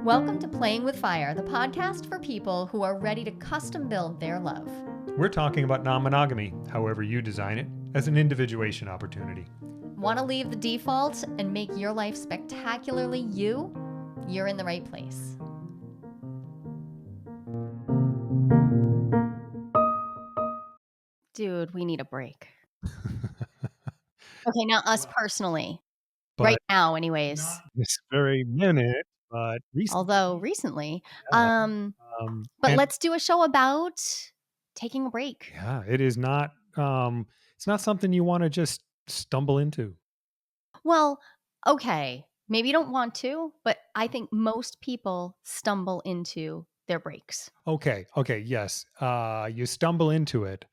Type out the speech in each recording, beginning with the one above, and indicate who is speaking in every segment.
Speaker 1: Welcome to Playing with Fire, the podcast for people who are ready to custom build their love.
Speaker 2: We're talking about non-monogamy, however you design it, as an individuation opportunity.
Speaker 1: Want to leave the default and make your life spectacularly you? You're in the right place. Dude, we need a break. Okay, now us personally. Right now, anyways.
Speaker 2: Not this very minute, but recently.
Speaker 1: Although recently.
Speaker 2: Yeah.
Speaker 1: But
Speaker 2: and-
Speaker 1: let's do a show about taking a break.
Speaker 2: Yeah, it is not. It's not something you want to just stumble into.
Speaker 1: Well, okay, maybe you don't want to, but I think most people stumble into their breaks.
Speaker 2: Okay. Yes. You stumble into it,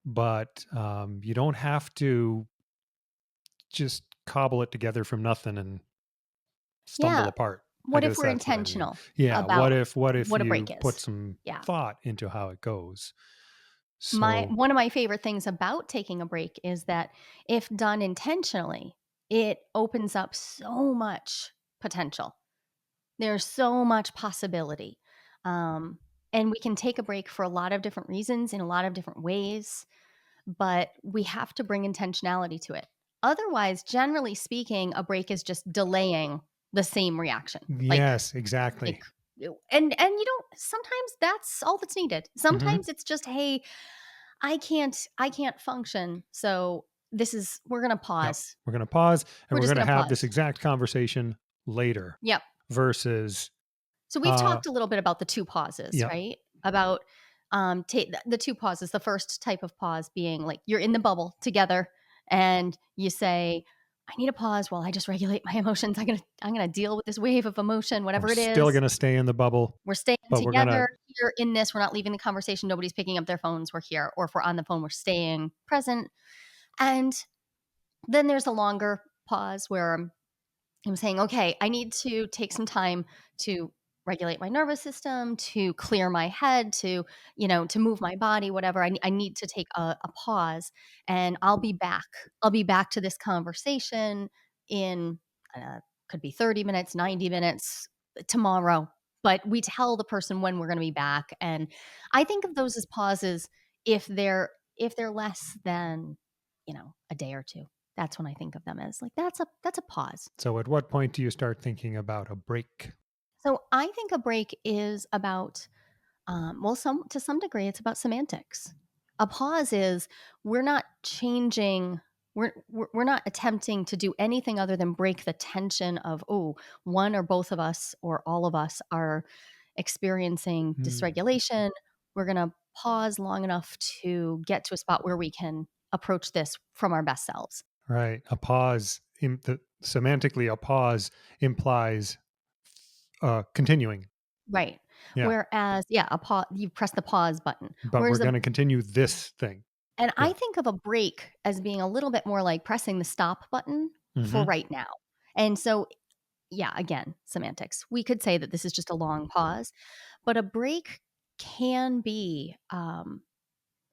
Speaker 2: but you don't have to just cobble it together from nothing and stumble
Speaker 1: Yeah.
Speaker 2: apart.
Speaker 1: What
Speaker 2: I
Speaker 1: if
Speaker 2: guess
Speaker 1: we're
Speaker 2: that's what I mean.
Speaker 1: intentional
Speaker 2: Yeah.
Speaker 1: about
Speaker 2: What if
Speaker 1: what a
Speaker 2: you
Speaker 1: break
Speaker 2: put
Speaker 1: is?
Speaker 2: some
Speaker 1: Yeah.
Speaker 2: thought into how it goes?
Speaker 1: One of my favorite things about taking a break is that if done intentionally, it opens up so much potential. There's so much possibility. Um, and we can take a break for a lot of different reasons in a lot of different ways, but we have to bring intentionality to it. Otherwise, generally speaking, a break is just delaying the same reaction.
Speaker 2: Yes, exactly.
Speaker 1: And you know, sometimes that's all that's needed. Sometimes it's just, hey, I can't function. So we're gonna
Speaker 2: Yep.
Speaker 1: pause.
Speaker 2: We're going to pause and
Speaker 1: We're
Speaker 2: we're
Speaker 1: just
Speaker 2: going to
Speaker 1: gonna
Speaker 2: have
Speaker 1: pause.
Speaker 2: this exact conversation later
Speaker 1: Yep.
Speaker 2: versus,
Speaker 1: So we've talked a little bit about the two pauses,
Speaker 2: yep.
Speaker 1: right? About the two pauses. The first type of pause being like you're in the bubble together and you say, I need a pause while I just regulate my emotions. I'm gonna deal with this wave of emotion, whatever
Speaker 2: We're
Speaker 1: it
Speaker 2: still
Speaker 1: is.
Speaker 2: going to stay in the bubble,
Speaker 1: We're staying
Speaker 2: but we're going
Speaker 1: together
Speaker 2: to,
Speaker 1: here in this. We're not leaving the conversation. Nobody's picking up their phones. We're here. Or if we're on the phone, we're staying present. And then there's a longer pause where I'm saying, okay, I need to take some time to regulate my nervous system, to clear my head, to move my body, whatever. I need to take a pause and I'll be back. I'll be back to this conversation in, could be 30 minutes, 90 minutes tomorrow. But we tell the person when we're going to be back. And I think of those as pauses if they're less than, a day or two. That's when I think of them as like that's a pause.
Speaker 2: so at what point do you start thinking about a break?
Speaker 1: So I think a break is about to some degree it's about semantics. A pause is we're not changing we're not attempting to do anything other than break the tension of one or both of us or all of us are experiencing dysregulation. We're going to pause long enough to get to a spot where we can approach this from our best selves.
Speaker 2: Right. A pause, semantically, a pause implies continuing.
Speaker 1: Right.
Speaker 2: Yeah.
Speaker 1: Whereas, a pause, you press the pause button.
Speaker 2: But we're
Speaker 1: Whereas,
Speaker 2: going to continue this thing.
Speaker 1: and
Speaker 2: Yeah.
Speaker 1: I think of a break as being a little bit more like pressing the stop button for right now. And so, again, semantics. We could say that this is just a long pause, but a break can be,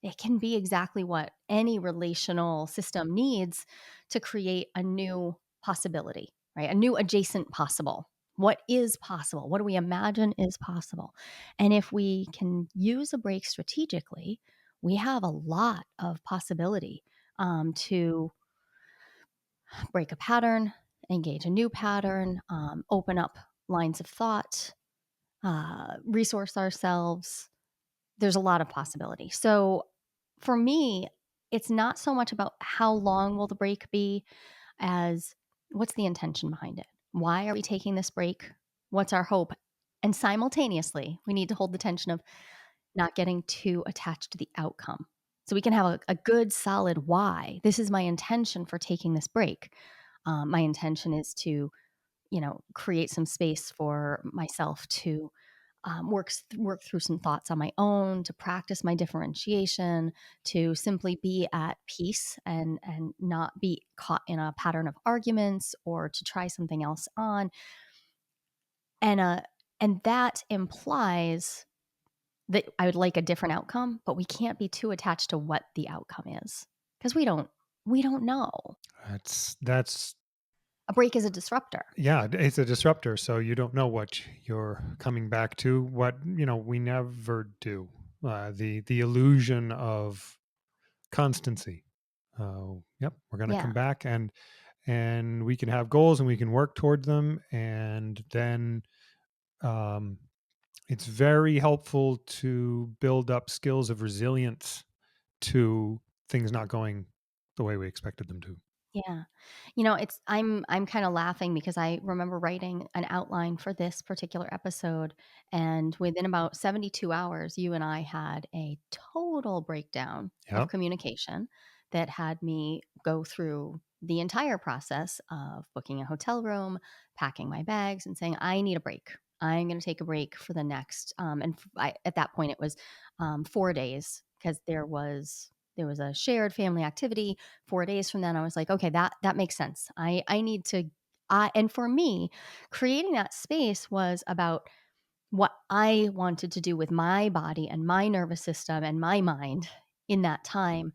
Speaker 1: it can be exactly what any relational system needs to create a new possibility, right? A new adjacent possible. What is possible? What do we imagine is possible? And if we can use a break strategically, we have a lot of possibility to break a pattern, engage a new pattern, open up lines of thought, resource ourselves. There's a lot of possibility. So for me, it's not so much about how long will the break be as what's the intention behind it? Why are we taking this break? What's our hope? And simultaneously, we need to hold the tension of not getting too attached to the outcome. So we can have a good, solid why. This is my intention for taking this break. My intention is to, create some space for myself to work through some thoughts on my own, to practice my differentiation, to simply be at peace and not be caught in a pattern of arguments or to try something else on. And that implies that I would like a different outcome, but we can't be too attached to what the outcome is because we don't know.
Speaker 2: That's
Speaker 1: A break is a disruptor.
Speaker 2: Yeah, it's a disruptor, so you don't know what you're coming back to. What we never do. The illusion of constancy. Yep, we're going to come
Speaker 1: Yeah.
Speaker 2: back, and we can have goals and we can work toward them, and then um, it's very helpful to build up skills of resilience to things not going the way we expected them to.
Speaker 1: Yeah. It's I'm kind of laughing because I remember writing an outline for this particular episode, and within about 72 hours you and I had a total breakdown of
Speaker 2: Yep.
Speaker 1: communication that had me go through the entire process of booking a hotel room, packing my bags and saying I need a break. I'm going to take a break for the next at that point it was 4 days because there was a shared family activity 4 days from then. I was like, okay, that makes sense. I need to and for me, creating that space was about what I wanted to do with my body and my nervous system and my mind in that time.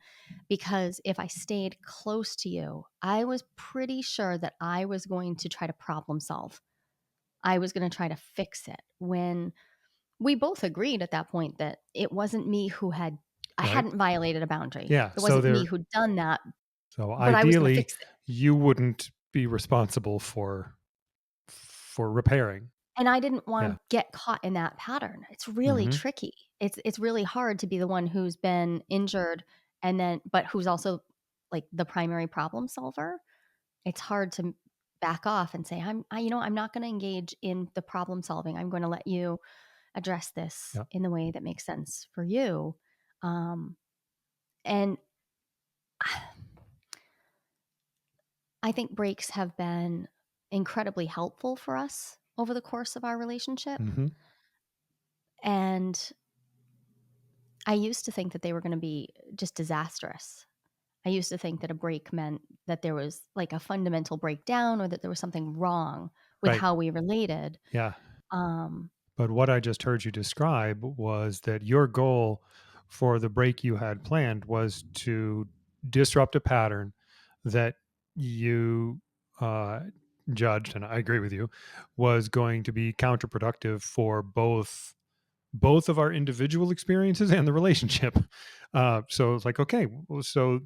Speaker 1: Because if I stayed close to you, I was pretty sure that I was going to try to problem solve. I was going to try to fix it when we both agreed at that point that it wasn't me who I
Speaker 2: Right.
Speaker 1: hadn't violated a boundary.
Speaker 2: Yeah.
Speaker 1: It wasn't me who'd done that,
Speaker 2: So
Speaker 1: but I was gonna
Speaker 2: ideally,
Speaker 1: fix it.
Speaker 2: you wouldn't be responsible for repairing.
Speaker 1: And I didn't
Speaker 2: Yeah.
Speaker 1: wanna get caught in that pattern. It's really
Speaker 2: Hmm.
Speaker 1: tricky. It's really hard to be the one who's been injured but who's also, like, the primary problem solver. It's hard to back off and say, I'm not gonna engage in the problem solving. I'm gonna let you address this
Speaker 2: Yeah.
Speaker 1: in the way that makes sense for you." Um, and I think breaks have been incredibly helpful for us over the course of our relationship.
Speaker 2: Hmm.
Speaker 1: And I used to think that they were going to be just disastrous. I used to think that a break meant that there was like a fundamental breakdown or that there was something wrong with
Speaker 2: Right.
Speaker 1: how we related.
Speaker 2: Yeah.
Speaker 1: Um,
Speaker 2: But what I just heard you describe was that your goal for the break you had planned was to disrupt a pattern that you uh, judged, and I agree with you, was going to be counterproductive for both of our individual experiences and the relationship. So it's like, okay, well, so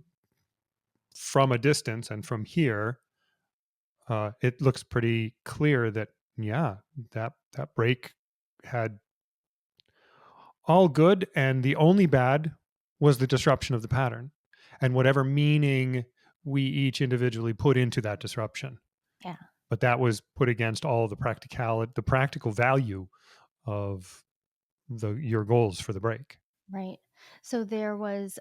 Speaker 2: from a distance and from here, it looks pretty clear that yeah, that break had all good, and the only bad was the disruption of the pattern and whatever meaning we each individually put into that disruption.
Speaker 1: yeah,
Speaker 2: But that was put against all the practical value of your goals for the break.
Speaker 1: right. So there was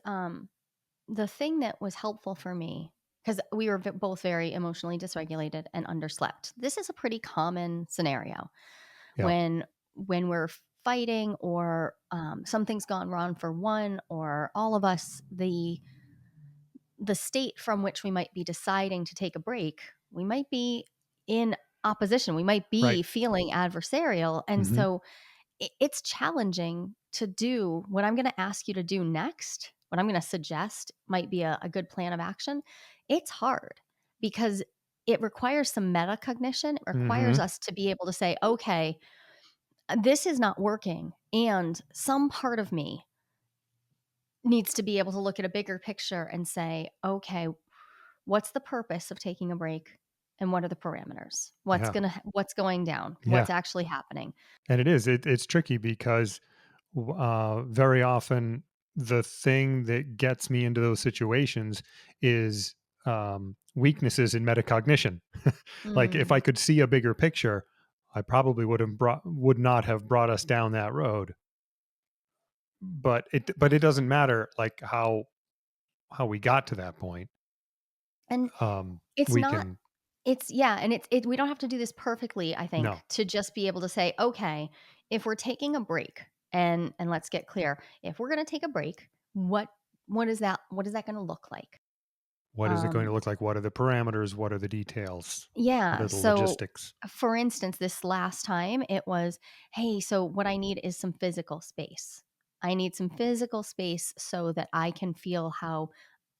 Speaker 1: the thing that was helpful for me because we were both very emotionally dysregulated and underslept. This is a pretty common scenario
Speaker 2: Yeah.
Speaker 1: when we're fighting or something's gone wrong for one or all of us. The state from which we might be deciding to take a break, we might be in opposition, we might
Speaker 2: Right.
Speaker 1: be feeling adversarial, and
Speaker 2: Hmm.
Speaker 1: so it's challenging to do what I'm going to ask you to do next. What I'm going to suggest might be a good plan of action. It's hard because it requires some metacognition. It requires
Speaker 2: Hmm.
Speaker 1: us to be able to say, okay, this is not working. And some part of me needs to be able to look at a bigger picture and say, okay, what's the purpose of taking a break? And what are the parameters?
Speaker 2: Yeah.
Speaker 1: What's going down?
Speaker 2: Yeah.
Speaker 1: What's actually happening?
Speaker 2: And it's tricky because very often the thing that gets me into those situations is weaknesses in metacognition. Like if I
Speaker 1: Mm.
Speaker 2: could see a bigger picture, I probably would not have brought us down that road. But it doesn't matter like how we got to that point.
Speaker 1: And it's
Speaker 2: We
Speaker 1: not
Speaker 2: can
Speaker 1: it's yeah, and we don't have to do this perfectly, I think,
Speaker 2: no.
Speaker 1: to just be able to say, "Okay, if we're taking a break," and let's get clear, if we're gonna take a break, what is that gonna look like?
Speaker 2: What is it going to
Speaker 1: Um,
Speaker 2: look like? What are the parameters? What are the details? What
Speaker 1: yeah,
Speaker 2: are the
Speaker 1: so,
Speaker 2: logistics?
Speaker 1: for instance, this last time, it was, "Hey, so what I need is some physical space. I need some physical space so that I can feel how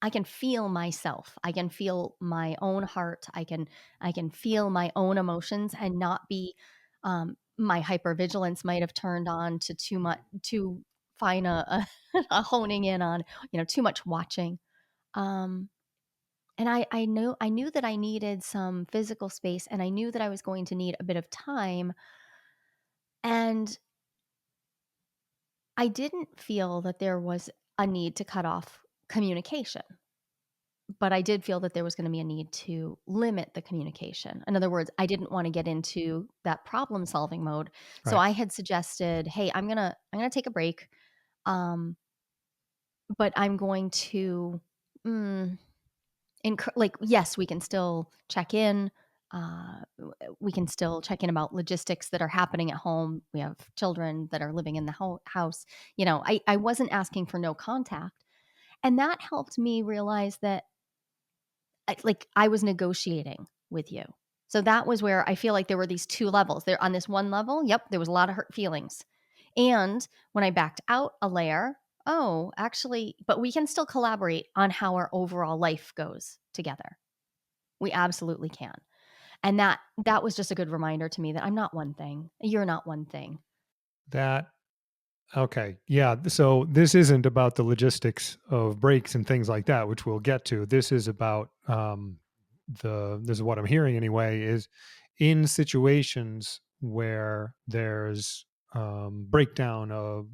Speaker 1: I can feel myself. I can feel my own heart. I can feel my own emotions and not be my hypervigilance might have turned on to too much too fine a honing in on, too much watching. Um and I knew that I needed some physical space, and I knew that I was going to need a bit of time, and I didn't feel that there was a need to cut off communication. But I did feel that there was gonna be a need to limit the communication. In other words, I didn't wanna get into that problem-solving mode. So
Speaker 2: Right.
Speaker 1: I had suggested, "Hey, I'm gonna take a break, um, but I'm going to, mm, like, yes, we can still check in, we can still check in about logistics that are happening at home. We have children that are living in the house." I wasn't asking for no contact, and that helped me realize that I was negotiating with you. So that was where I feel like there were these 2 levels. There on this one level, yep, there was a lot of hurt feelings. And when I backed out a layer, oh, actually, but we can still collaborate on how our overall life goes together. We absolutely can. And that was just a good reminder to me that I'm not one thing. You're not one thing.
Speaker 2: That Okay. Yeah. So this isn't about the logistics of breaks and things like that, which we'll get to. This is about this is what I'm hearing anyway, is in situations where there's breakdown of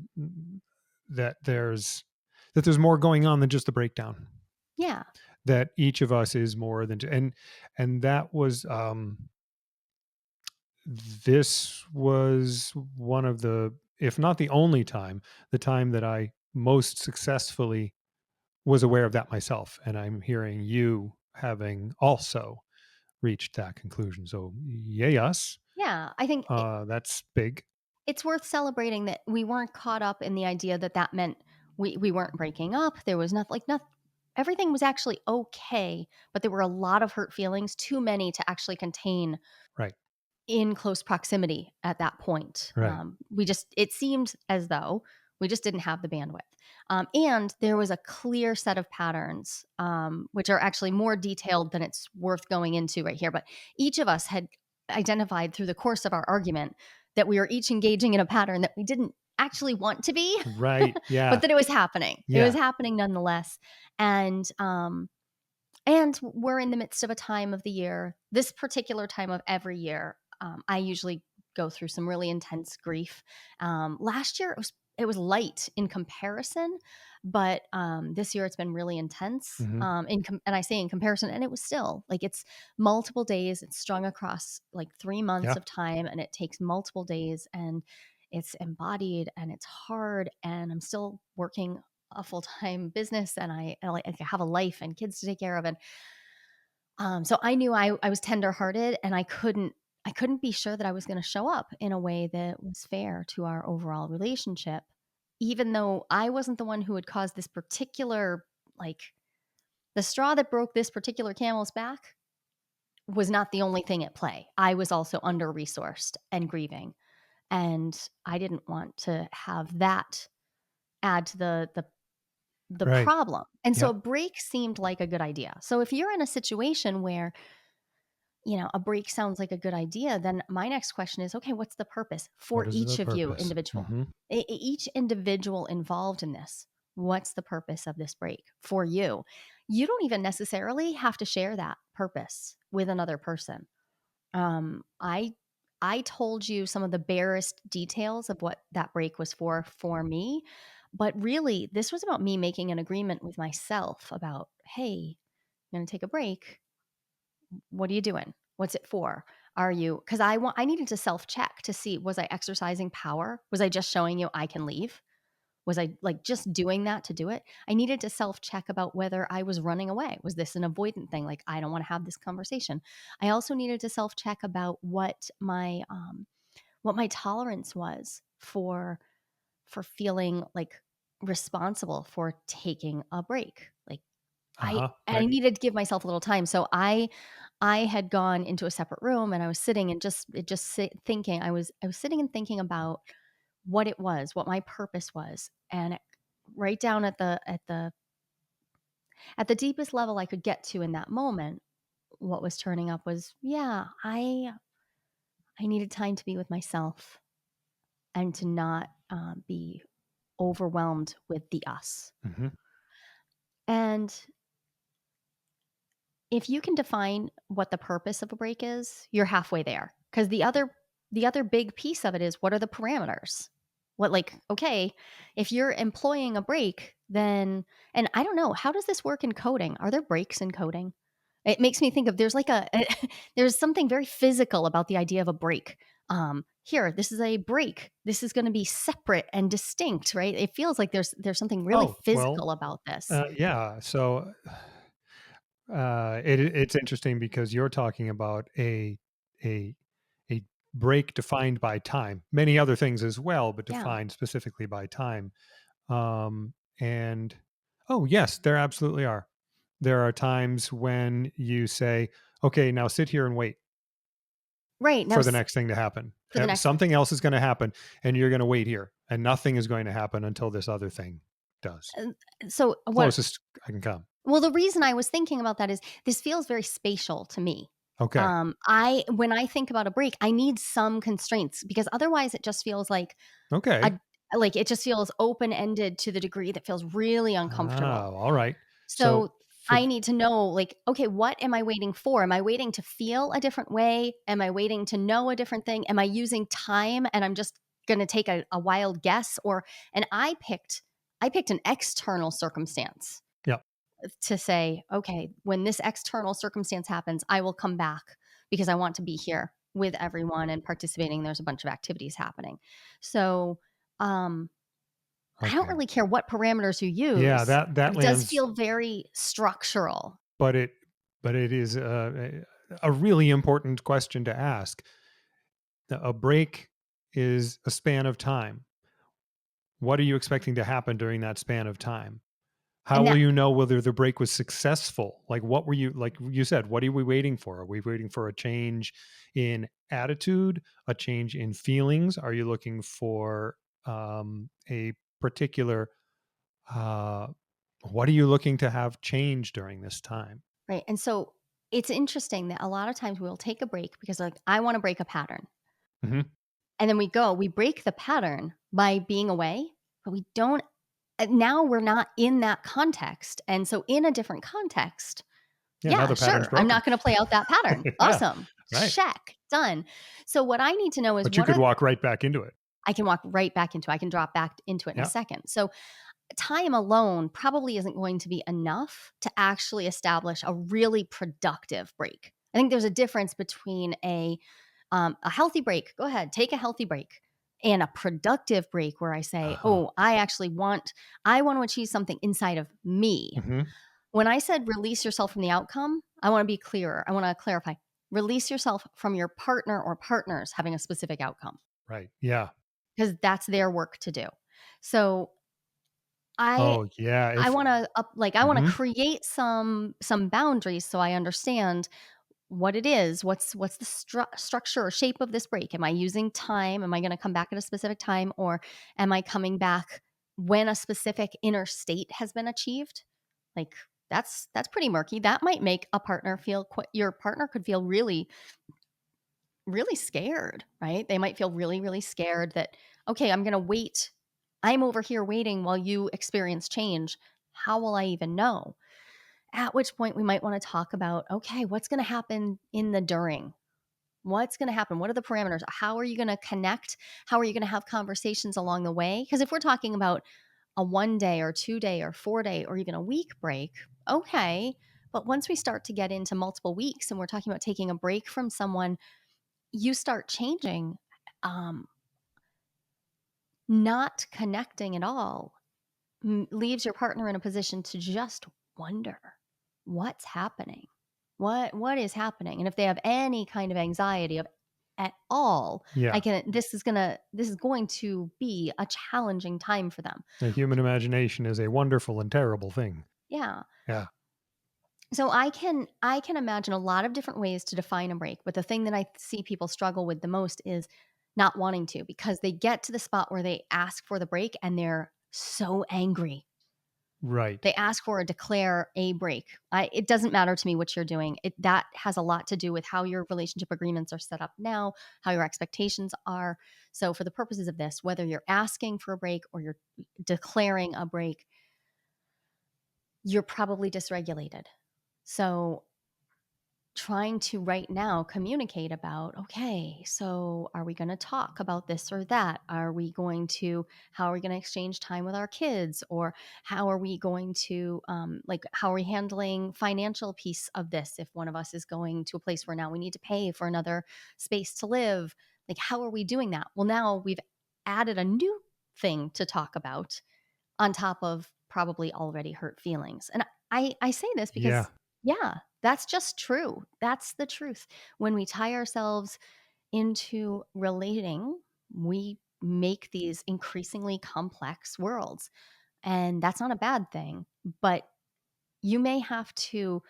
Speaker 2: that there's that there's more going on than just the breakdown.
Speaker 1: Yeah.
Speaker 2: That each of us is more than and that was this was one of the, if not the only time, the time that I most successfully was aware of that myself. And I'm hearing you having also reached that conclusion. So, yay, us.
Speaker 1: Yeah. I think
Speaker 2: That's big.
Speaker 1: it's worth celebrating that we weren't caught up in the idea that that meant we weren't breaking up. There was nothing like nothing. Everything was actually okay, but there were a lot of hurt feelings, too many to actually contain
Speaker 2: Right.
Speaker 1: in close proximity at that point.
Speaker 2: Right.
Speaker 1: It seemed as though we just didn't have the bandwidth. And there was a clear set of patterns, which are actually more detailed than it's worth going into right here. But each of us had identified through the course of our argument that we were each engaging in a pattern that we didn't actually want to be,
Speaker 2: Right.
Speaker 1: but
Speaker 2: Yeah.
Speaker 1: that it was happening. It was
Speaker 2: Yeah.
Speaker 1: happening nonetheless. And and we're in the midst of a time of the year, this particular time of every year. I usually go through some really intense grief. Last year it was light in comparison, but this year it's been really intense.
Speaker 2: Hmm.
Speaker 1: And I say in comparison, and it was still like it's multiple days. It's strung across like 3 months
Speaker 2: Yeah.
Speaker 1: of time, and it takes multiple days, and it's embodied, and it's hard, and I'm still working a full-time business, and I have a life and kids to take care of, and so I knew I was tenderhearted, and I couldn't be sure that I was going to show up in a way that was fair to our overall relationship, even though I wasn't the one who had caused this particular, like, the straw that broke this particular camel's back was not the only thing at play. I was also under resourced and grieving, and I didn't want to have that add to the
Speaker 2: Right.
Speaker 1: problem. And so
Speaker 2: Yeah.
Speaker 1: a break seemed like a good idea. So if you're in a situation where, a break sounds like a good idea, then my next question is, okay, what's the purpose
Speaker 2: What
Speaker 1: for
Speaker 2: is the
Speaker 1: each of you
Speaker 2: purpose?
Speaker 1: individual?
Speaker 2: Hmm.
Speaker 1: Each individual involved in this. What's the purpose of this break for you? You don't even necessarily have to share that purpose with another person. I told you some of the barest details of what that break was for me, but really this was about me making an agreement with myself about, hey, I'm going to take a break. What are you doing? What's it for? Are you, because I needed to self-check to see, was I exercising power? Was I just showing you I can leave? Was I like just doing that to do it? I needed to self-check about whether I was running away. Was this an avoidant thing? Like, I don't want to have this conversation. I also needed to self-check about what my tolerance was for feeling like responsible for taking a break. Like,
Speaker 2: Uh
Speaker 1: I
Speaker 2: huh.
Speaker 1: I
Speaker 2: Right.
Speaker 1: needed to give myself a little time. So I had gone into a separate room, and I was sitting and thinking. I was sitting and thinking about what it was, what my purpose was, and right down at the At the deepest level I could get to in that moment, what was turning up was, yeah, I needed time to be with myself and to not be overwhelmed with the us.
Speaker 2: Mhm.
Speaker 1: And if you can define what the purpose of a break is, you're halfway there. Because the other big piece of it is, what are the parameters? What, like, okay, if you're employing a break, then, and I don't know, how does this work in coding? Are there breaks in coding? It makes me think of, there's like a there's something very physical about the idea of a break. Here, this is a break. This is going to be separate and distinct, right? It feels like there's something really
Speaker 2: Oh, well,
Speaker 1: physical about this.
Speaker 2: yeah. So it's interesting because you're talking about a a break defined by time. Many other things as well, but
Speaker 1: Yeah.
Speaker 2: defined specifically by time. And oh yes, there absolutely are. There are times when you say, "Okay, now sit here and wait
Speaker 1: Right. Now
Speaker 2: for the next thing to happen.
Speaker 1: for the next
Speaker 2: Something else is going to happen, and you're going to wait here, and nothing is going to happen until this other thing does."
Speaker 1: uh, so what
Speaker 2: Closest I can come.
Speaker 1: Well, the reason I was thinking about that is this feels very spatial to me.
Speaker 2: Okay.
Speaker 1: I When I think about a break, I need some constraints because otherwise it just feels
Speaker 2: Okay.
Speaker 1: a it just feels open-ended to the degree that feels really uncomfortable.
Speaker 2: Oh, all right. So
Speaker 1: So
Speaker 2: for
Speaker 1: I need to know, like, okay, what am I waiting for? Am I waiting to feel a different way? Am I waiting to know a different thing? Am I using time and I'm just going to take a wild guess? And I picked an external circumstance
Speaker 2: yeah.
Speaker 1: to say, okay, when this external circumstance happens, I will come back because I want to be here with everyone and participating. There's a bunch of activities happening. So um, I don't
Speaker 2: Okay.
Speaker 1: really care what parameters you
Speaker 2: Yeah,
Speaker 1: use, but
Speaker 2: that
Speaker 1: it does
Speaker 2: lands,
Speaker 1: feel very structural.
Speaker 2: but it is a really important question to ask. A break is a span of time. What are you expecting to happen during that span of time? How
Speaker 1: And
Speaker 2: will
Speaker 1: that,
Speaker 2: you know whether the break was successful? Like, what were you, like you said, what are we waiting for? Are we waiting for a change in attitude, a change in feelings? Are you looking for a particular, uh, what are you looking to have change during this time?
Speaker 1: right. And so it's interesting that a lot of times we'll take a break because, like, I want to break a pattern.
Speaker 2: Hmm.
Speaker 1: And then we break the pattern by being away, but we don't, now we're not in that context. And so in a different context,
Speaker 2: Yeah, now
Speaker 1: yeah,
Speaker 2: the pattern's
Speaker 1: sure. I'm
Speaker 2: broken.
Speaker 1: not gonna play out that pattern.
Speaker 2: Yeah,
Speaker 1: Awesome.
Speaker 2: right.
Speaker 1: Check. Done. So what I need to know is,
Speaker 2: But you could walk right back into it.
Speaker 1: I can walk right back into, I can drop back into it in a
Speaker 2: Yeah.
Speaker 1: second. So time alone probably isn't going to be enough to actually establish a really productive break. I think there's a difference between a healthy break. Go ahead, take a healthy break, and a productive break where I say,
Speaker 2: Uh-huh.
Speaker 1: "Oh, I want to achieve something inside of me."
Speaker 2: Hmm.
Speaker 1: When I said release yourself from the outcome, I want to be clearer. I want to clarify. Release yourself from your partner or partners having a specific outcome
Speaker 2: Right. Yeah.
Speaker 1: because that's their work to do. So I
Speaker 2: Oh, yeah.
Speaker 1: I
Speaker 2: If,
Speaker 1: wanna I wanna
Speaker 2: mhm.
Speaker 1: create some boundaries so I understand what it is. What's the structure or shape of this break? Am I using time? Am I gonna come back at a specific time, or am I coming back when a specific inner state has been achieved? Like, that's pretty murky. That might make a partner feel your partner could feel really, really scared, right? They might feel really, really scared that, okay, I'm gonna wait. I'm over here waiting while you experience change. How will I even know? At which point we might want to talk about, okay, what's going to happen in the during? What's going to happen? What are the parameters? How are you going to connect? How are you going to have conversations along the way? Because if we're talking about a 1 day or 2 day or 4 day or even a week break, okay. But once we start to get into multiple weeks and we're talking about taking a break from someone, you start changing, um, not connecting at all leaves your partner in a position to just wonder what's happening. What is happening? And if they have any kind of anxiety of at all,
Speaker 2: Yeah.
Speaker 1: this is going to be a challenging time for them.
Speaker 2: The human imagination is a wonderful and terrible thing.
Speaker 1: Yeah.
Speaker 2: Yeah.
Speaker 1: So I can imagine a lot of different ways to define a break, but the thing that I see people struggle with the most is not wanting to, because they get to the spot where they ask for the break and they're so angry.
Speaker 2: Right.
Speaker 1: They ask for or declare a break. It doesn't matter to me what you're doing. That has a lot to do with how your relationship agreements are set up now, how your expectations are. So, for the purposes of this, whether you're asking for a break or you're declaring a break, you're probably dysregulated. So, trying to right now communicate about, okay, so are we going to talk about this or that? How are we going to exchange time with our kids? Or how are we going to, how are we handling financial piece of this? If one of us is going to a place where now we need to pay for another space to live, like, how are we doing that? Well, now we've added a new thing to talk about on top of probably already hurt feelings. And I say this
Speaker 2: Yeah.
Speaker 1: because, yeah, that's just true. That's the truth. When we tie ourselves into relating, we make these increasingly complex worlds. And that's not a bad thing. But you may have to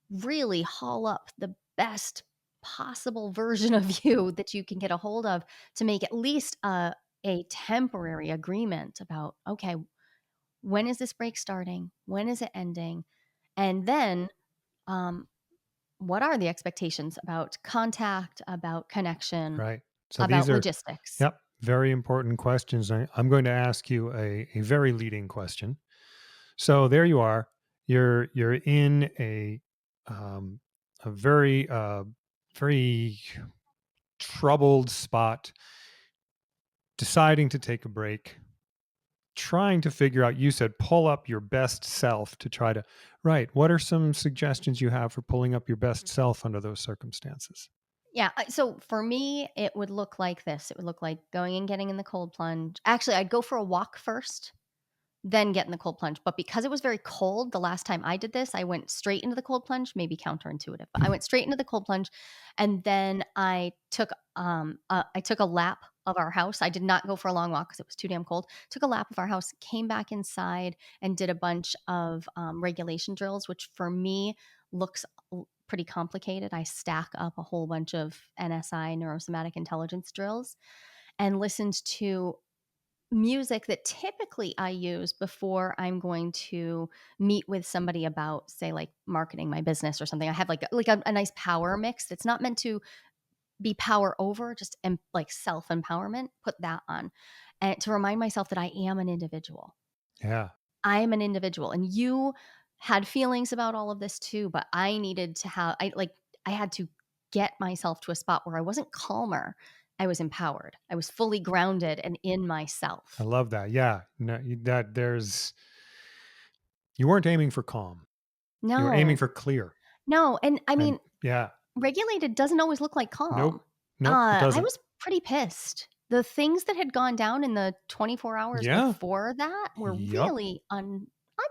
Speaker 1: really haul up the best possible version of you that you can get a hold of to make at least a temporary agreement about, okay, when is this break starting? When is it ending? And then, um, what are the expectations about contact, about connection,
Speaker 2: Right. So these
Speaker 1: about
Speaker 2: are,
Speaker 1: logistics?
Speaker 2: yep, very important questions. I'm going to ask you a very leading question. So there you are. You're in um, a very troubled spot, deciding to take a break, trying to figure out. You said pull up your best self to try to. Right. What are some suggestions you have for pulling up your best self under those circumstances?
Speaker 1: Yeah. So for me, it would look like this. It would look like going and getting in the cold plunge. Actually, I'd go for a walk first, then get in the cold plunge. But because it was very cold the last time I did this, I went straight into the cold plunge, maybe counterintuitive, but I went straight into the cold plunge. And then I took a lap of our house. I did not go for a long walk because it was too damn cold. Took a lap of our house, came back inside and did a bunch of regulation drills, which for me looks pretty complicated. I stack up a whole bunch of NSI, neurosomatic intelligence drills, and listened to music that typically I use before I'm going to meet with somebody about, say, like marketing my business or something. I have a nice power mix. It's not meant to be power over, just like self empowerment. Put that on, and to remind myself that I am an individual.
Speaker 2: Yeah.
Speaker 1: I'm an individual, and you had feelings about all of this too. But I had to get myself to a spot where I wasn't calmer. I was empowered. I was fully grounded and in
Speaker 2: I
Speaker 1: myself.
Speaker 2: love that. Yeah. No, that there's you weren't aiming for calm. You were aiming
Speaker 1: No,
Speaker 2: for clear.
Speaker 1: no, and I
Speaker 2: And
Speaker 1: mean,
Speaker 2: yeah.
Speaker 1: regulated doesn't always look like
Speaker 2: Nope.
Speaker 1: calm.
Speaker 2: Nope, it
Speaker 1: I
Speaker 2: doesn't.
Speaker 1: was pretty pissed. The things that had gone down in the 24 hours
Speaker 2: Yeah.
Speaker 1: before that were
Speaker 2: Yup.
Speaker 1: really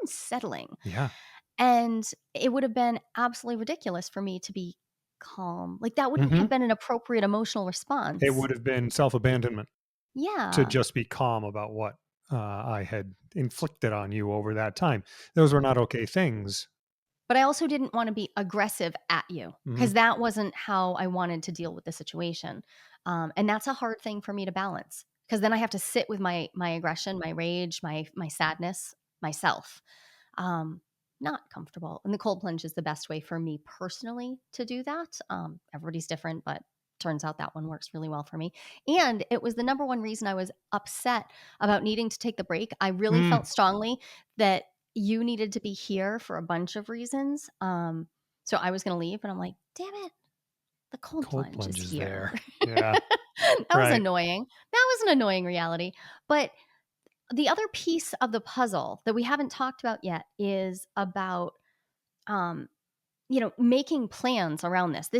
Speaker 1: unsettling,
Speaker 2: Yeah.
Speaker 1: and it would have been absolutely ridiculous for me to be calm. Like, that wouldn't have
Speaker 2: Mhm.
Speaker 1: been an appropriate emotional
Speaker 2: It
Speaker 1: response.
Speaker 2: would have been self-abandonment to
Speaker 1: Yeah.
Speaker 2: just be calm about what, I had inflicted on you over that time. Those were not okay things.
Speaker 1: But I also didn't wanna be aggressive at you
Speaker 2: Mhm.
Speaker 1: because that wasn't how I wanted to deal with the situation, and that's a hard thing for me to balance because then I have to sit with my aggression, my rage, my sadness, myself. Um, Not comfortable, and the cold plunge is the best way for me personally to do that. Everybody's different, but turns out that one works really well for me, and it was the number one reason I was upset about needing to take the break. I really
Speaker 2: Mm.
Speaker 1: felt strongly that you needed to be here for a bunch of reasons. So I was gonna leave, but I'm like, "Damn it, the cold
Speaker 2: Cold
Speaker 1: plunge is
Speaker 2: plunges
Speaker 1: here."
Speaker 2: there. Yeah.
Speaker 1: That was
Speaker 2: Right.
Speaker 1: annoying. That was an annoying reality. But the other piece of the puzzle that we haven't talked about yet is about, um, making plans around this.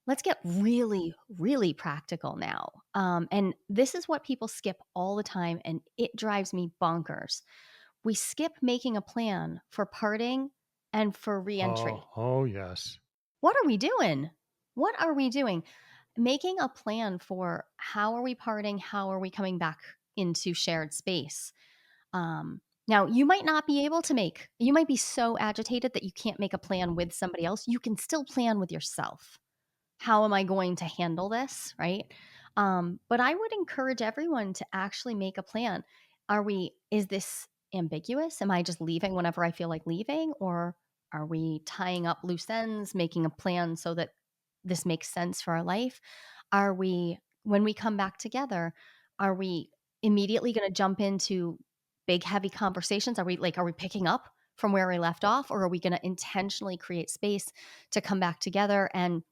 Speaker 1: Let's get really, really practical now. And this is what people skip all the time, and it drives me bonkers. We skip making a plan for parting and for reentry.
Speaker 2: Oh, yes.
Speaker 1: What are we doing? What are we doing? Making a plan for how are we parting? How are we coming back into shared space? Now, you might be so agitated that you can't make a plan with somebody else. You can still plan with yourself. How am I going to handle this? Right. But I would encourage everyone to actually make a plan. Is this ambiguous? Am I just leaving whenever I feel like leaving? Or are we tying up loose ends, making a plan so that this makes sense for our life? Are we, when we come back together, are we immediately going to jump into big, heavy conversations? Are we picking up from where we left off? Or are we going to intentionally create space to come back together and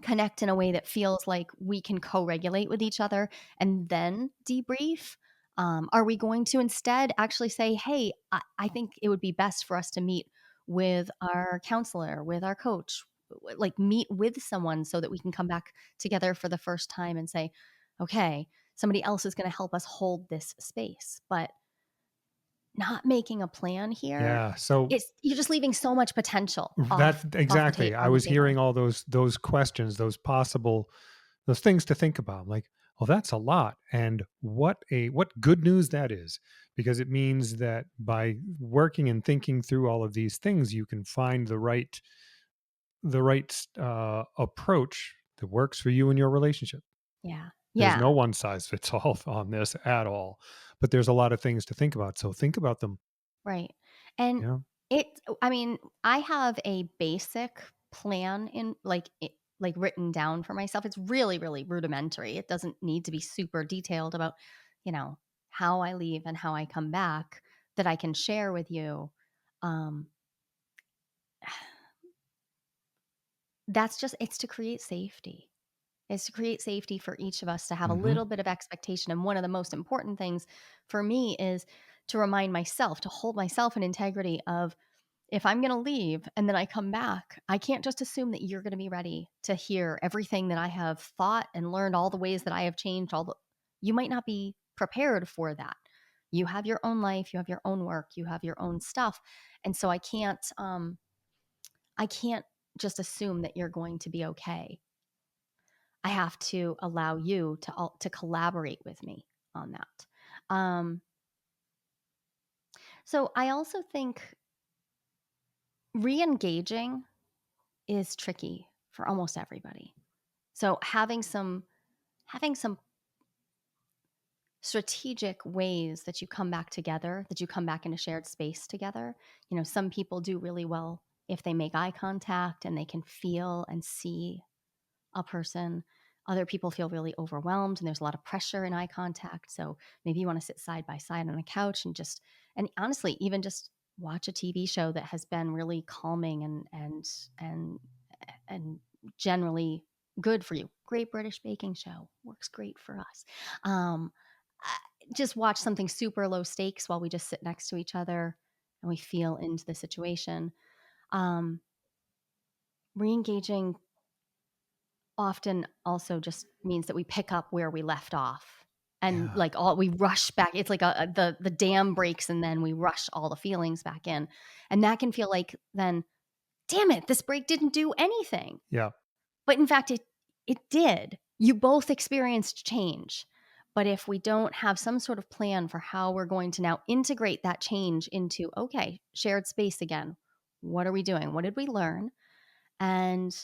Speaker 1: connect in a way that feels like we can co-regulate with each other and then debrief? Are we going to instead actually say, hey, I think it would be best for us to meet with our counselor, with our coach, like meet with someone so that we can come back together for the first time and say, okay, somebody else is going to help us hold this space. But not making a plan here,
Speaker 2: Yeah. So
Speaker 1: it's you're just leaving so much potential
Speaker 2: that
Speaker 1: off the
Speaker 2: exactly. I
Speaker 1: on the
Speaker 2: was
Speaker 1: table.
Speaker 2: hearing all those questions, those things to think about. Like, oh, that's a lot. And what good news that is, because it means that by working and thinking through all of these things, you can find the right approach that works for you and your relationship.
Speaker 1: Yeah.
Speaker 2: There's no
Speaker 1: Yeah.
Speaker 2: one size fits all on this at all, but there's a lot of things to think about. So think about them.
Speaker 1: Right. And
Speaker 2: You know?
Speaker 1: I mean, I have a basic plan in like written down for myself. It's really, really rudimentary. It doesn't need to be super detailed about, you know, how I leave and how I come back that I can share with you. Um, that's just, it's to create safety. It's to create safety for each of us to have a
Speaker 2: Hmm.
Speaker 1: little bit of expectation. And one of the most important things for me is to remind myself, to hold myself in integrity of, if I'm going to leave and then I come back, I can't just assume that you're going to be ready to hear everything that I have thought and learned, all the ways that I have changed. You might not be prepared for that. You have your own life, you have your own work, you have your own stuff, and so I can't just assume that you're going to be okay. I have to allow you to collaborate with me on that. Um, so I also think re-engaging is tricky for almost everybody. So having some strategic ways that you come back together, that you come back in a shared space together. You know, some people do really well if they make eye contact and they can feel and see a person. Other people feel really overwhelmed and there's a lot of pressure in eye contact. So maybe you want to sit side by side on a couch and and honestly, even just watch a TV show that has been really calming and generally good for you. Great British Baking Show works great for us. Um, just watch something super low stakes while we just sit next to each other and we feel into the situation. Um, Re-engaging often also just means that we pick up where we left off and
Speaker 2: Yeah.
Speaker 1: like all we rush back. It's like the dam breaks and then we rush all the feelings back in, and that can feel like, then damn it, this break didn't do anything.
Speaker 2: Yeah.
Speaker 1: But in fact, it did. You both experienced change. But if we don't have some sort of plan for how we're going to now integrate that change into, okay, shared space again, what are we doing? What did we learn? And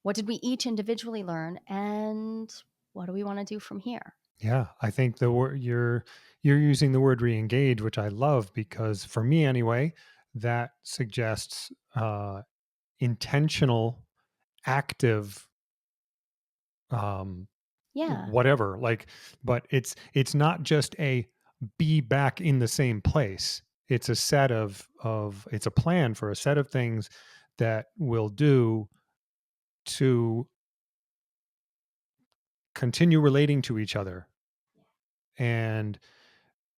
Speaker 1: what did we each individually learn? And what do we want to do from here?
Speaker 2: Yeah, I think the word you're using the word re-engage, which I love because for me anyway, that suggests intentional, active, um,
Speaker 1: Yeah,
Speaker 2: whatever. Like, but it's not just a be back in the same place. It's a set of it's a plan for a set of things that we'll do to continue relating to each other and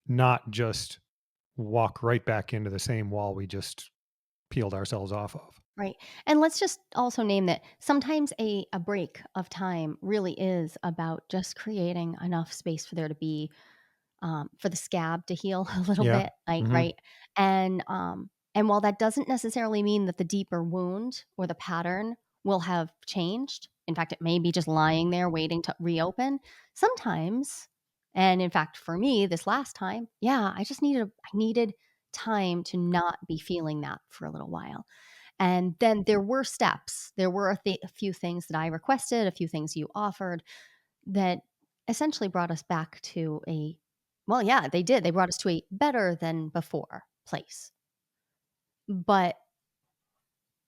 Speaker 2: not just walk right back into the same wall we just peeled ourselves off of.
Speaker 1: right. And let's just also name that sometimes a break of time really is about just creating enough space for there to be for the scab to heal a little
Speaker 2: Yeah.
Speaker 1: bit, like,
Speaker 2: Mhm.
Speaker 1: right? And while that doesn't necessarily mean that the deeper wound or the pattern will have changed, in fact, it may be just lying there waiting to reopen. Sometimes, and in fact, for me, this last time, yeah, I needed time to not be feeling that for a little while. And then there were steps. There were a few things that I requested, a few things you offered that essentially brought us back to a Well, yeah, they did. They brought us to a better than before place. But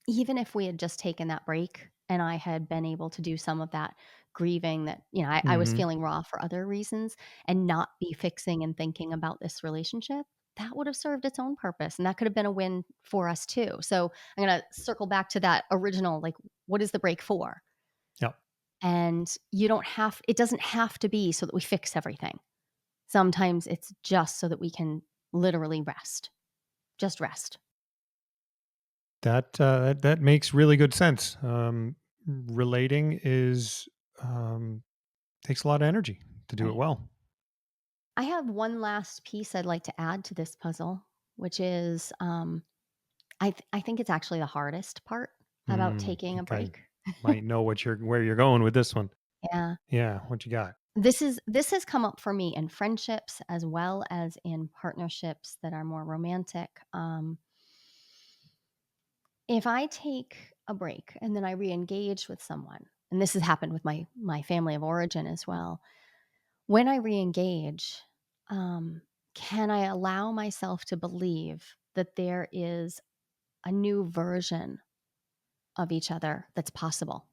Speaker 1: even if we had just taken that break and I had been able to do some of that grieving that, I was
Speaker 2: Mhm.
Speaker 1: feeling raw for other reasons and not be fixing and thinking about this relationship, that would have served its own purpose. And that could have been a win for us too. So I'm going to circle back to that original, like, what is the break for?
Speaker 2: Yep.
Speaker 1: And it doesn't have to be so that we fix everything. Sometimes it's just so that we can literally rest, just rest.
Speaker 2: That makes really good sense. Relating is um, takes a lot of energy to do it
Speaker 1: Right.
Speaker 2: well.
Speaker 1: I have one last piece I'd like to add to this puzzle, which is I think it's actually the hardest part about taking a
Speaker 2: Think I
Speaker 1: break.
Speaker 2: might know where you're going with this one.
Speaker 1: Yeah.
Speaker 2: Yeah, what you got?
Speaker 1: This has come up for me in friendships as well as in partnerships that are more romantic. If I take a break and then I re-engage with someone, and this has happened with my family of origin as well. When I re-engage, um, can I allow myself to believe that there is a new version of each other that's possible?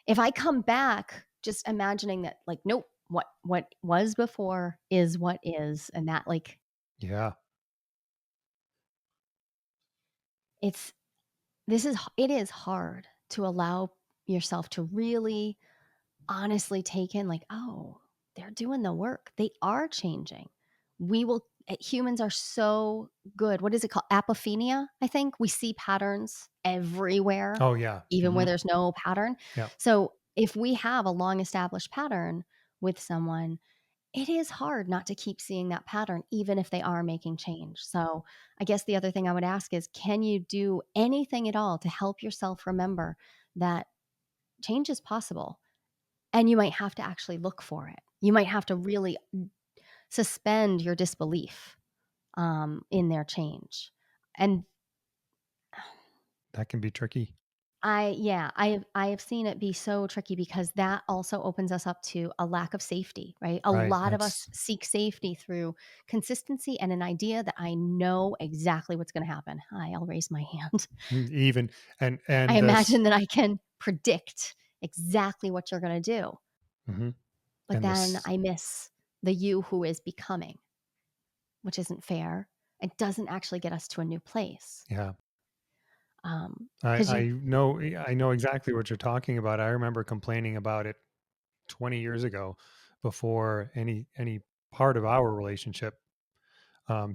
Speaker 1: If I come back just imagining that, like, nope, what was before is what is, and that, like,
Speaker 2: Yeah,
Speaker 1: it's it is hard to allow yourself to really honestly take in, like, oh, they're doing the work. They are changing. Humans are so good. What is it called? Apophenia, I think. We see patterns everywhere,
Speaker 2: oh, yeah.
Speaker 1: even where
Speaker 2: Mhm.
Speaker 1: there's no pattern.
Speaker 2: Yep.
Speaker 1: So if we have a long established pattern with someone, it is hard not to keep seeing that pattern, even if they are making change. So I guess the other thing I would ask is, can you do anything at all to help yourself remember that change is possible? And you might have to actually look for it. You might have to really suspend your disbelief, in their change. And
Speaker 2: That can be tricky.
Speaker 1: I have seen it be so tricky because that also opens us up to a lack of safety, right? A
Speaker 2: Right,
Speaker 1: lot of us seek safety through consistency and an idea that I know exactly what's gonna happen. Hi, I'll raise my hand.
Speaker 2: even
Speaker 1: I
Speaker 2: and this
Speaker 1: imagine that I can predict exactly what you're gonna do,
Speaker 2: mhm,
Speaker 1: but
Speaker 2: and
Speaker 1: then
Speaker 2: this
Speaker 1: I miss the you who is becoming, which isn't fair. It doesn't actually get us to a new place.
Speaker 2: yeah.
Speaker 1: Because
Speaker 2: I
Speaker 1: you
Speaker 2: know I know exactly what you're talking about. I remember complaining about it 20 years ago before any part of our relationship,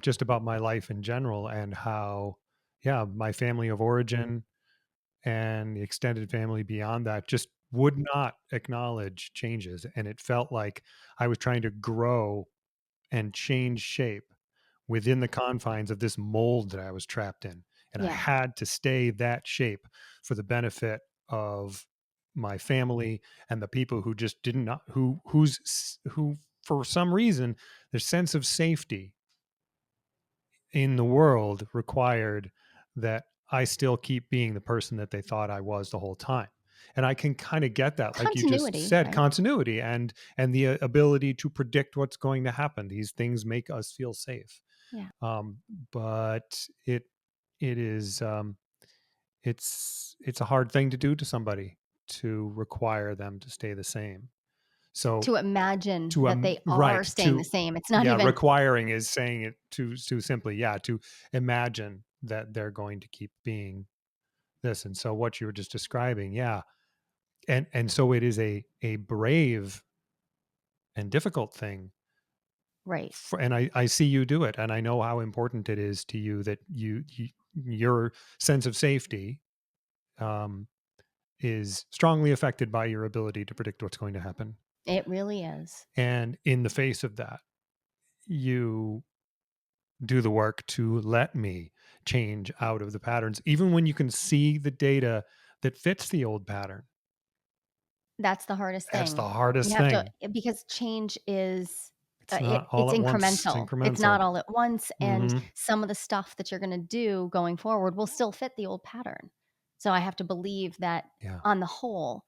Speaker 2: just about my life in general and how, yeah, my family of origin and the extended family beyond that just would not acknowledge changes. And it felt like I was trying to grow and change shape within the confines of this mold that I was trapped in. And I
Speaker 1: yeah,
Speaker 2: had to stay that shape for the benefit of my family and the people who just did not who for some reason their sense of safety in the world required that I still keep being the person that they thought I was the whole time. And I can kind of get that, like you just
Speaker 1: continuity,
Speaker 2: said,
Speaker 1: right?
Speaker 2: continuity and the ability to predict what's going to happen. These things make us feel safe,
Speaker 1: Yeah.
Speaker 2: um, but it is it's a hard thing to do to somebody to require them to stay the same. So
Speaker 1: To imagine
Speaker 2: to
Speaker 1: that they are
Speaker 2: right
Speaker 1: staying the
Speaker 2: to
Speaker 1: same. It's not
Speaker 2: yeah,
Speaker 1: even
Speaker 2: requiring is saying it too simply. Yeah, to imagine that they're going to keep being this. And so what you were just describing, yeah, and so it is a brave and difficult thing
Speaker 1: right.
Speaker 2: and I see you do it, and I know how important it is to you that your sense of safety um, is strongly affected by your ability to predict what's going to happen.
Speaker 1: It really is.
Speaker 2: And in the face of that, you do the work to let me change out of the patterns, even when you can see the data that fits the old pattern.
Speaker 1: That's the hardest
Speaker 2: That's
Speaker 1: thing.
Speaker 2: the
Speaker 1: We
Speaker 2: hardest
Speaker 1: have to
Speaker 2: thing.
Speaker 1: because change is,
Speaker 2: It's not
Speaker 1: it's
Speaker 2: all at once, it's
Speaker 1: incremental. It's not
Speaker 2: incremental.
Speaker 1: all at once, and
Speaker 2: Mhm.
Speaker 1: some of the stuff that you're gonna do going forward will still fit the old pattern. So I have to believe that
Speaker 2: Yeah.
Speaker 1: on the whole,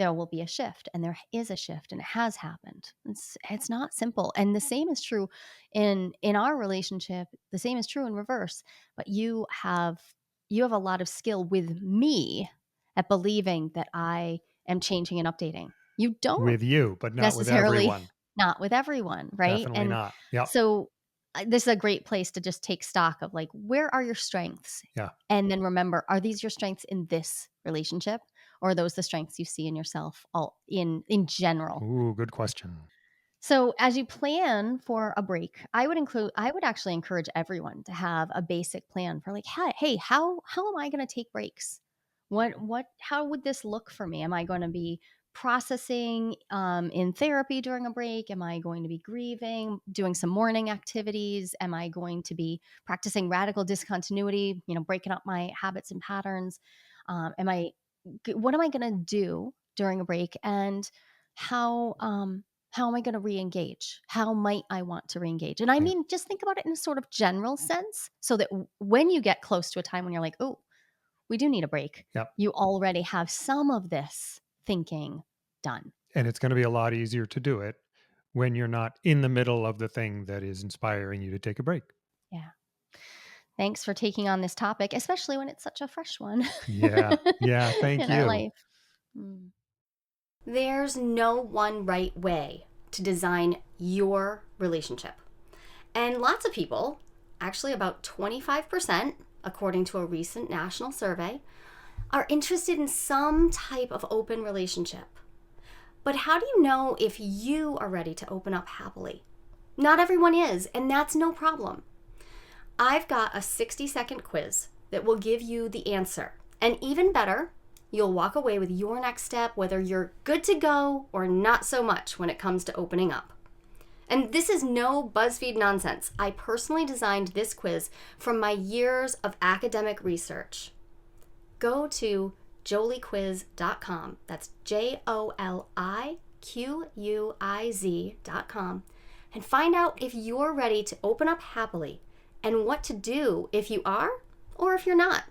Speaker 1: there will be a shift, and there is a shift, and it has happened. It's not simple. And the same is true in our relationship. The same is true in reverse. But you have a lot of skill with me at believing that I am changing and updating. You don't
Speaker 2: With you, but not with
Speaker 1: necessarily,
Speaker 2: everyone.
Speaker 1: not with everyone, right?
Speaker 2: Definitely
Speaker 1: And
Speaker 2: not. Yep.
Speaker 1: so this is a great place to just take stock of like, where are your strengths?
Speaker 2: Yeah.
Speaker 1: And then remember, are these your strengths in this relationship, or are those the strengths you see in yourself all in general?
Speaker 2: Ooh, good question.
Speaker 1: So as you plan for a break, I would actually encourage everyone to have a basic plan for like, hey, how am I going to take breaks? How would this look for me? Am I going to be processing in therapy during a break? Am I going to be grieving, doing some morning activities? Am I going to be practicing radical discontinuity, breaking up my habits and patterns? What am I going to do during a break? And how, how am I going to re-engage? How might I want to re-engage? And I
Speaker 2: Yeah.
Speaker 1: mean, just think about it in a sort of general sense so that when you get close to a time when you're like, oh, we do need a break,
Speaker 2: Yep.
Speaker 1: you already have some of this thinking done.
Speaker 2: And it's going to be a lot easier to do it when you're not in the middle of the thing that is inspiring you to take a break.
Speaker 1: Yeah. Thanks for taking on this topic, especially when it's such a fresh one
Speaker 2: Yeah. Yeah. Thank
Speaker 1: in our
Speaker 2: you.
Speaker 1: life. Mm. There's no one right way to design your relationship. And lots of people, actually about 25%, according to a recent national survey, are interested in some type of open relationship. But how do you know if you are ready to open up happily? Not everyone is, and that's no problem. I've got a 60-second quiz that will give you the answer. And even better, you'll walk away with your next step, whether you're good to go or not so much when it comes to opening up. And this is no BuzzFeed nonsense. I personally designed this quiz from my years of academic research. Go to joliequiz.com. That's JOLIQUIZ.com and find out if you're ready to open up happily and what to do if you are or if you're not.